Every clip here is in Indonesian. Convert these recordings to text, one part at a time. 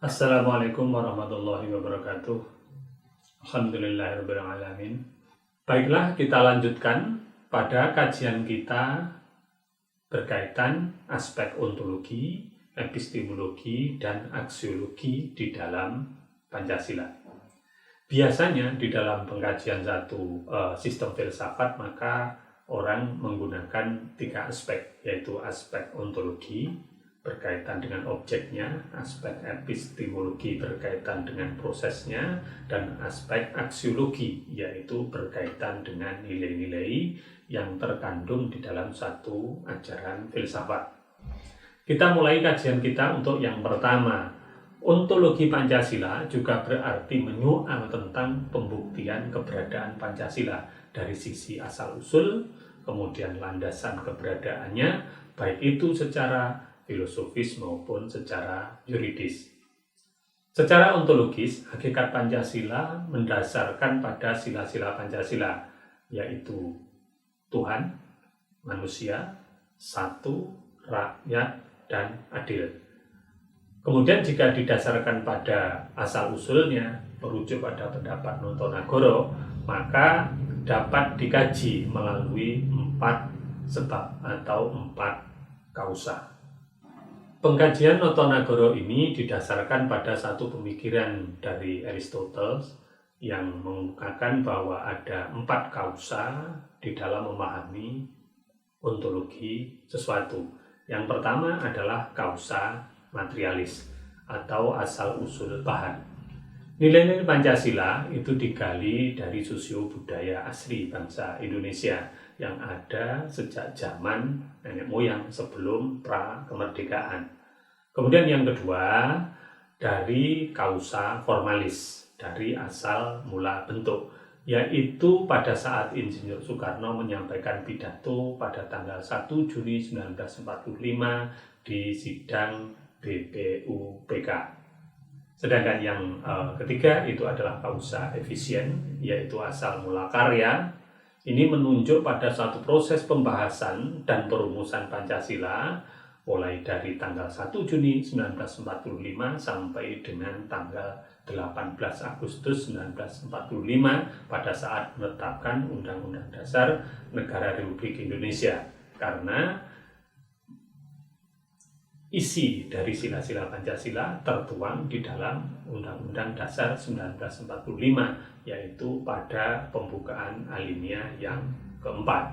Assalamualaikum warahmatullahi wabarakatuh. Alhamdulillahirabbil alamin. Baiklah, kita lanjutkan pada kajian kita berkaitan aspek ontologi, epistemologi, dan aksiologi di dalam Pancasila. Biasanya di dalam pengkajian satu sistem filsafat, maka orang menggunakan 3 aspek, yaitu aspek ontologi berkaitan dengan objeknya, aspek epistemologi berkaitan dengan prosesnya, dan aspek aksiologi yaitu berkaitan dengan nilai-nilai yang terkandung di dalam satu ajaran filsafat. Kita mulai kajian kita untuk yang pertama. Ontologi Pancasila juga berarti menyoal tentang pembuktian keberadaan Pancasila dari sisi asal-usul, kemudian landasan keberadaannya, baik itu secara filosofis maupun secara yuridis. Secara ontologis, hakikat Pancasila mendasarkan pada sila-sila Pancasila, yaitu Tuhan, manusia, satu, rakyat, dan adil. Kemudian jika didasarkan pada asal-usulnya, merujuk pada pendapat Notonagoro, maka dapat dikaji melalui 4 sebab atau 4 kausa. Pengkajian Notonagoro ini didasarkan pada satu pemikiran dari Aristoteles yang mengemukakan bahwa ada 4 kausa di dalam memahami ontologi sesuatu. Yang pertama adalah kausa materialis atau asal-usul bahan. Nilai-nilai Pancasila itu digali dari sosio-budaya asli bangsa Indonesia yang ada sejak zaman nenek moyang sebelum pra-kemerdekaan. Kemudian yang kedua, dari kausa formalis, dari asal mula bentuk, yaitu pada saat Insinyur Soekarno menyampaikan pidato pada tanggal 1 Juni 1945 di sidang BPUPK. Sedangkan yang ketiga itu adalah kausa efisien, yaitu asal mula karya. Ini menunjuk pada satu proses pembahasan dan perumusan Pancasila mulai dari tanggal 1 Juni 1945 sampai dengan tanggal 18 Agustus 1945 pada saat menetapkan Undang-Undang Dasar Negara Republik Indonesia. Karena isi dari sila-sila Pancasila tertuang di dalam Undang-Undang Dasar 1945, yaitu pada pembukaan alinea yang keempat.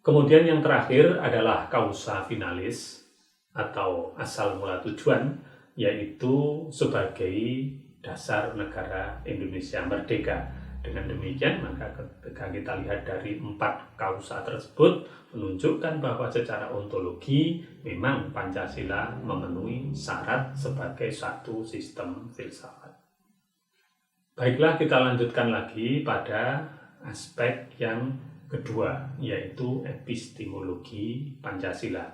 Kemudian yang terakhir adalah kausa finalis atau asal mula tujuan, yaitu sebagai dasar negara Indonesia merdeka. Dengan demikian, maka ketika kita lihat dari 4 kausa tersebut menunjukkan bahwa secara ontologi memang Pancasila memenuhi syarat sebagai satu sistem filsafat. Baiklah, kita lanjutkan lagi pada aspek yang kedua, yaitu epistemologi Pancasila.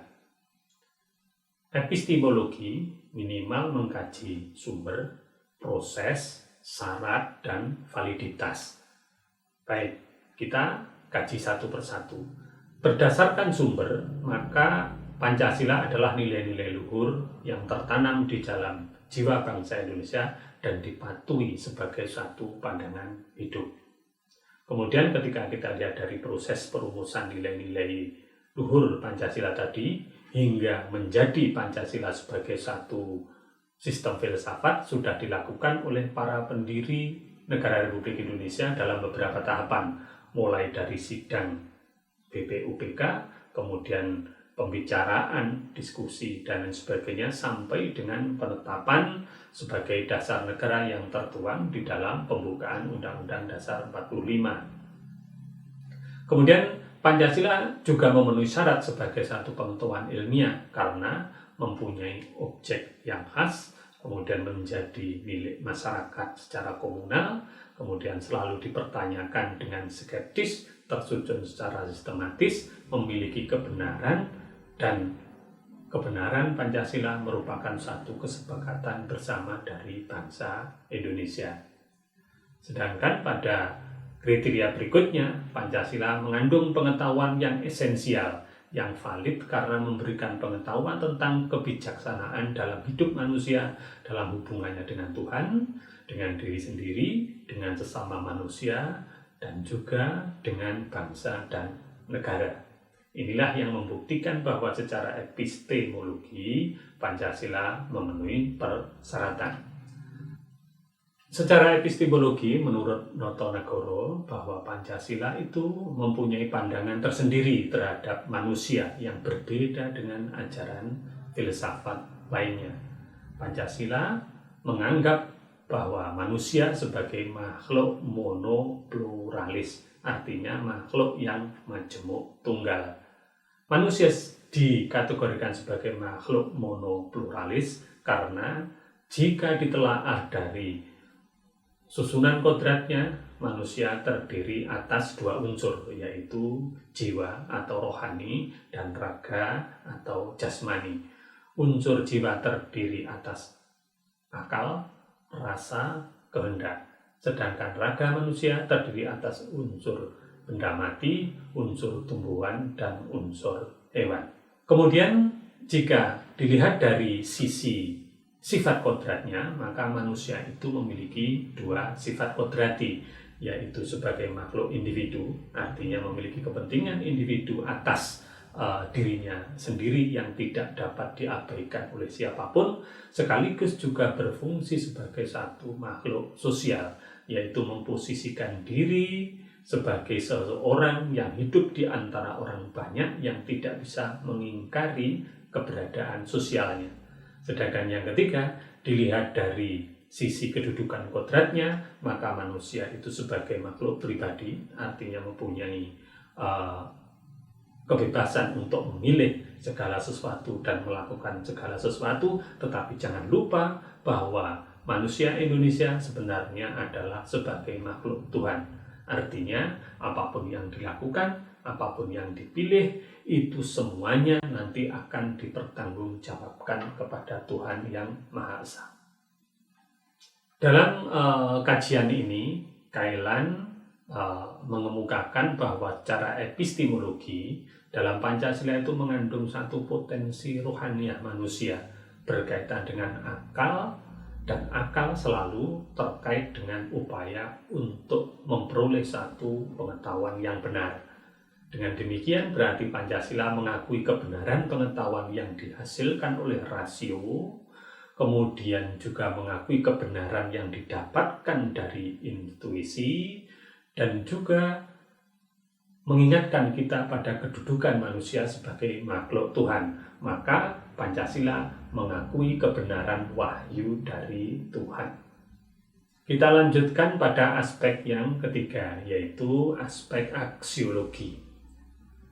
Epistemologi minimal mengkaji sumber, proses, syarat, dan validitas. Baik, kita kaji satu persatu. Berdasarkan sumber, maka Pancasila adalah nilai-nilai luhur yang tertanam di dalam jiwa bangsa Indonesia dan dipatuhi sebagai satu pandangan hidup. Kemudian ketika kita lihat dari proses perumusan nilai-nilai luhur Pancasila tadi hingga menjadi Pancasila sebagai satu sistem filsafat sudah dilakukan oleh para pendiri negara Republik Indonesia dalam beberapa tahapan, mulai dari sidang BPUPK, kemudian pembicaraan, diskusi, dan lain sebagainya, sampai dengan penetapan sebagai dasar negara yang tertuang di dalam pembukaan Undang-Undang Dasar 45. Kemudian Pancasila juga memenuhi syarat sebagai satu pengetahuan ilmiah karena mempunyai objek yang khas, kemudian menjadi milik masyarakat secara komunal, kemudian selalu dipertanyakan dengan skeptis, tersusun secara sistematis, memiliki kebenaran, dan kebenaran Pancasila merupakan satu kesepakatan bersama dari bangsa Indonesia. Sedangkan pada kriteria berikutnya, Pancasila mengandung pengetahuan yang esensial, yang valid karena memberikan pengetahuan tentang kebijaksanaan dalam hidup manusia, dalam hubungannya dengan Tuhan, dengan diri sendiri, dengan sesama manusia, dan juga dengan bangsa dan negara. Inilah yang membuktikan bahwa secara epistemologi Pancasila memenuhi persyaratan. Secara epistemologi, menurut Notonegoro, bahwa Pancasila itu mempunyai pandangan tersendiri terhadap manusia yang berbeda dengan ajaran filsafat lainnya. Pancasila menganggap bahwa manusia sebagai makhluk monopluralis, artinya makhluk yang majemuk tunggal. Manusia dikategorikan sebagai makhluk monopluralis karena jika ditelaah dari susunan kodratnya, manusia terdiri atas dua unsur, yaitu jiwa atau rohani dan raga atau jasmani. Unsur jiwa terdiri atas akal, rasa, kehendak. Sedangkan raga manusia terdiri atas unsur benda mati, unsur tumbuhan, dan unsur hewan. Kemudian jika dilihat dari sisi sifat kodratnya, maka manusia itu memiliki dua sifat kodrati, yaitu sebagai makhluk individu, artinya memiliki kepentingan individu atas dirinya sendiri yang tidak dapat diabaikan oleh siapapun, sekaligus juga berfungsi sebagai satu makhluk sosial, yaitu memposisikan diri sebagai seseorang yang hidup di antara orang banyak yang tidak bisa mengingkari keberadaan sosialnya. Sedangkan yang ketiga, dilihat dari sisi kedudukan kodratnya, maka manusia itu sebagai makhluk pribadi, artinya mempunyai kebebasan untuk memilih segala sesuatu dan melakukan segala sesuatu, tetapi jangan lupa bahwa manusia Indonesia sebenarnya adalah sebagai makhluk Tuhan. Artinya, apapun yang dilakukan, apapun yang dipilih, itu semuanya nanti akan dipertanggungjawabkan kepada Tuhan yang Maha Esa. Dalam kajian ini, Kailan mengemukakan bahwa secara epistemologi dalam Pancasila itu mengandung satu potensi rohaniah manusia berkaitan dengan akal, dan akal selalu terkait dengan upaya untuk memperoleh satu pengetahuan yang benar. Dengan demikian berarti Pancasila mengakui kebenaran pengetahuan yang dihasilkan oleh rasio, kemudian juga mengakui kebenaran yang didapatkan dari intuisi, dan juga mengingatkan kita pada kedudukan manusia sebagai makhluk Tuhan. Maka Pancasila mengakui kebenaran wahyu dari Tuhan. Kita lanjutkan pada aspek yang ketiga, yaitu aspek aksiologi.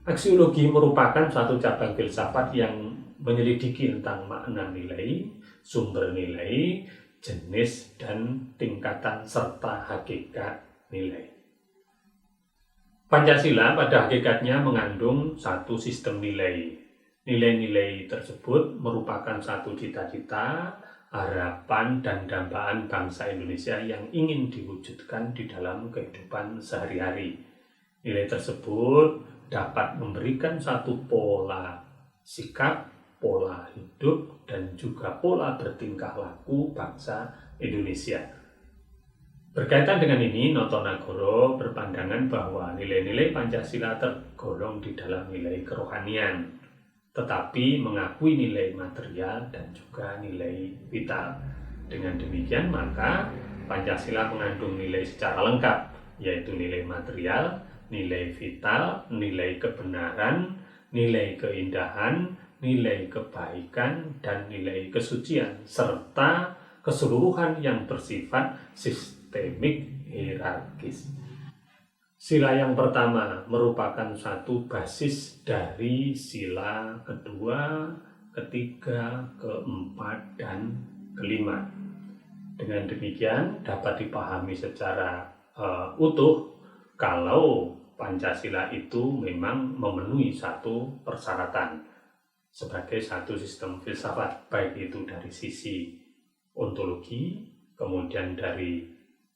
Aksiologi merupakan suatu cabang filsafat yang menyelidiki tentang makna nilai, sumber nilai, jenis, dan tingkatan serta hakikat nilai. Pancasila pada hakikatnya mengandung satu sistem nilai. Nilai-nilai tersebut merupakan satu cita-cita, harapan, dan dambaan bangsa Indonesia yang ingin diwujudkan di dalam kehidupan sehari-hari. Nilai tersebut dapat memberikan satu pola sikap, pola hidup, dan juga pola bertingkah laku bangsa Indonesia. Berkaitan dengan ini, Notonegoro berpandangan bahwa nilai-nilai Pancasila tergolong di dalam nilai kerohanian, tetapi mengakui nilai material dan juga nilai vital. Dengan demikian, maka Pancasila mengandung nilai secara lengkap, yaitu nilai material, nilai vital, nilai kebenaran, nilai keindahan, nilai kebaikan, dan nilai kesucian, serta keseluruhan yang bersifat sistemik hierarkis. Sila yang pertama merupakan satu basis dari sila kedua, ketiga, keempat, dan kelima. Dengan demikian dapat dipahami secara utuh kalau Pancasila itu memang memenuhi satu persyaratan sebagai satu sistem filsafat, baik itu dari sisi ontologi, kemudian dari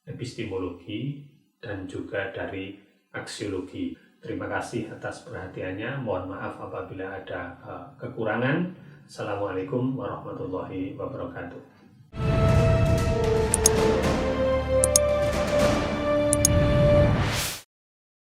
epistemologi, dan juga dari aksiologi. Terima kasih atas perhatiannya. Mohon maaf apabila ada kekurangan. Assalamualaikum warahmatullahi wabarakatuh.